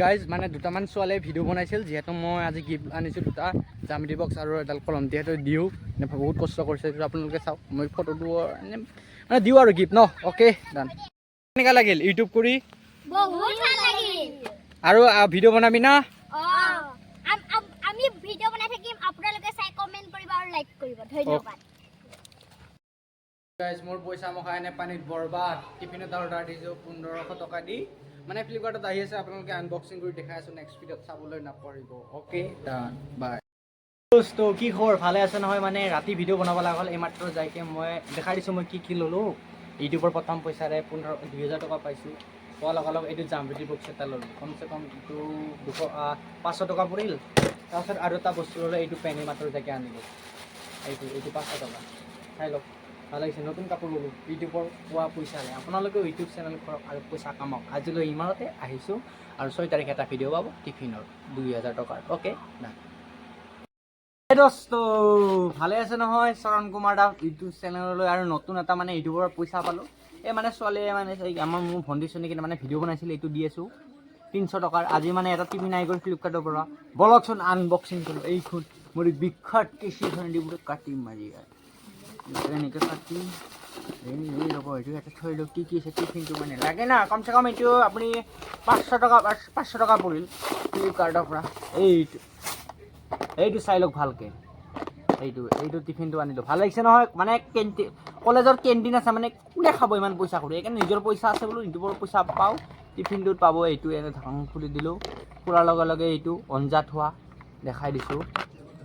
guys মানে দুটামান ছোৱালীয়ে ভিডিঅ' বনাইছিল যিহেতু মই আজি গিফ্ট আনিছোঁ দুটা জ্যামিতি বক্স আৰু এডাল কলম যিহেতু দিওঁ বহুত কষ্ট কৰিছে সেইটো আপোনালোকে চাওক মই ফটোটো মানে দিওঁ আৰু গিফ্ট ন অ'কে ডান কেনেকুৱা লাগিল ইউটিউব কৰি বহুত ভাল লাগিল আৰু ভিডিঅ' বনাবি না আমি ভিডিঅ' বনাই থাকিম আপোনালোকে চাই কমেন্ট কৰিব আৰু লাইক কৰিব ধন্যবাদ গাইজ মোৰ পইচা মখা এনে পানীত বৰবাদ টিফিন এটা অৰ্ডাৰ দিছোঁ 1500 টকা দি মানে ফ্লিপকাৰ্টত আহি আছে আপোনালোকে আনবক্সিং কৰি দেখাই আছোঁ নেক্সট ভিডিঅ'ত চাবলৈ নাপাহৰিব অ'কে ডান বাই দোস্তো কি খবৰ ভালে আছে নহয় মানে ৰাতি ভিডিঅ' বনাব লগা হ'ল এইমাত্ৰ যাইকে মই দেখাই দিছোঁ মই কি ল'লোঁ ইউটিউবৰ প্ৰথম পইচাৰে 2000 টকা পাইছোঁ পোৱাৰ লগে লগে এইটো জ্যামিতি বক্স এটা ল'লোঁ কমচে কম এইটো 500 টকা পৰিল তাৰপিছত আৰু এটা বস্তু ল'লোঁ এইটো পেনি মাত্ৰ যাইকে আনিলোঁ এইটো 500 টকা চাই লওক ভাল লাগিছে নতুন কাপোৰ ল'লোঁ ইউটিউবৰ পোৱা পইচাৰে আপোনালোকেও ইউটিউব চেনেল কৰক আৰু পইচা কামাওক আজিলৈ ইমানতে আহিছোঁ আৰু 6 তাৰিখে এটা ভিডিঅ' পাব টিফিনৰ 2000 টকাৰ অ'কে না দোস্ত ভালে আছে নহয় চৰণ কুমাৰ দাস ইউটিউব চেনেললৈ আৰু নতুন এটা মানে ইউটিউবৰ পইচা পালোঁ এই মানে ছোৱালীয়ে মানে আমাৰ মোৰ ভণ্টি চনীকেইটা মানে ভিডিঅ' বনাইছিল এইটো দি আছোঁ 300 টকাৰ আজি মানে এটা টিফিন আহি গ'ল ফ্লিপকাৰ্টৰ পৰা বলকচোন আনবক্সিং কৰোঁ এইখন মোৰ বিখ্যাত কেঁচি দিবলৈ কাটি মাৰি এনেকৈ কাটি ৰ'ব এইটো এটা থৈ লওক কি আছে টিফিনটো মানে লাগে না কমচে কম এইটো আপুনি 500 টকা পৰিল ফ্লিপকাৰ্টৰ পৰা এইটো চাই লওক ভালকৈ এইটো টিফিনটো আনিলোঁ ভাল লাগিছে নহয় মানে কলেজৰ কেণ্টিন আছে মানে কোনে খাব ইমান পইচা কৰি সেইকাৰণে নিজৰ পইচা আছে বোলো ইউটিউবৰ পইচা পাওঁ টিফিনটোত পাব এইটো এনে ঢাকন খুলি দিলোঁ খোলাৰ লগে লগে এইটো অঞ্জাত হোৱা দেখাই দিছোঁ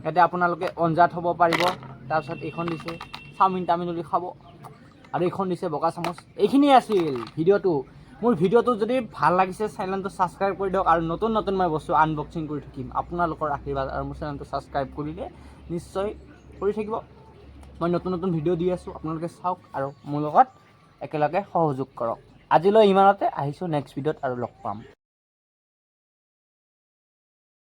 ইয়াতে আপোনালোকে অঞ্জাত হ'ব পাৰিব তাৰপিছত এইখন দিছে চাওমিন টাউমিন বুলি খাব আৰু এইখন দিছে বগা চামুচ এইখিনিয়ে আছিল ভিডিঅ'টো মোৰ ভিডিঅ'টো যদি ভাল লাগিছে চেনেলটো ছাবস্ক্ৰাইব কৰি দিয়ক আৰু নতুন মই বস্তু আনবক্সিং কৰি থাকিম আপোনালোকৰ আশীৰ্বাদ আৰু মোৰ চেনেলটো ছাবস্ক্ৰাইব কৰিলে নিশ্চয় কৰি থাকিব মই নতুন ভিডিঅ' দি আছোঁ আপোনালোকে চাওক আৰু মোৰ লগত একেলগে সহযোগ কৰক আজিলৈ ইমানতে আহিছোঁ নেক্সট ভিডিঅ'ত আৰু লগ পাম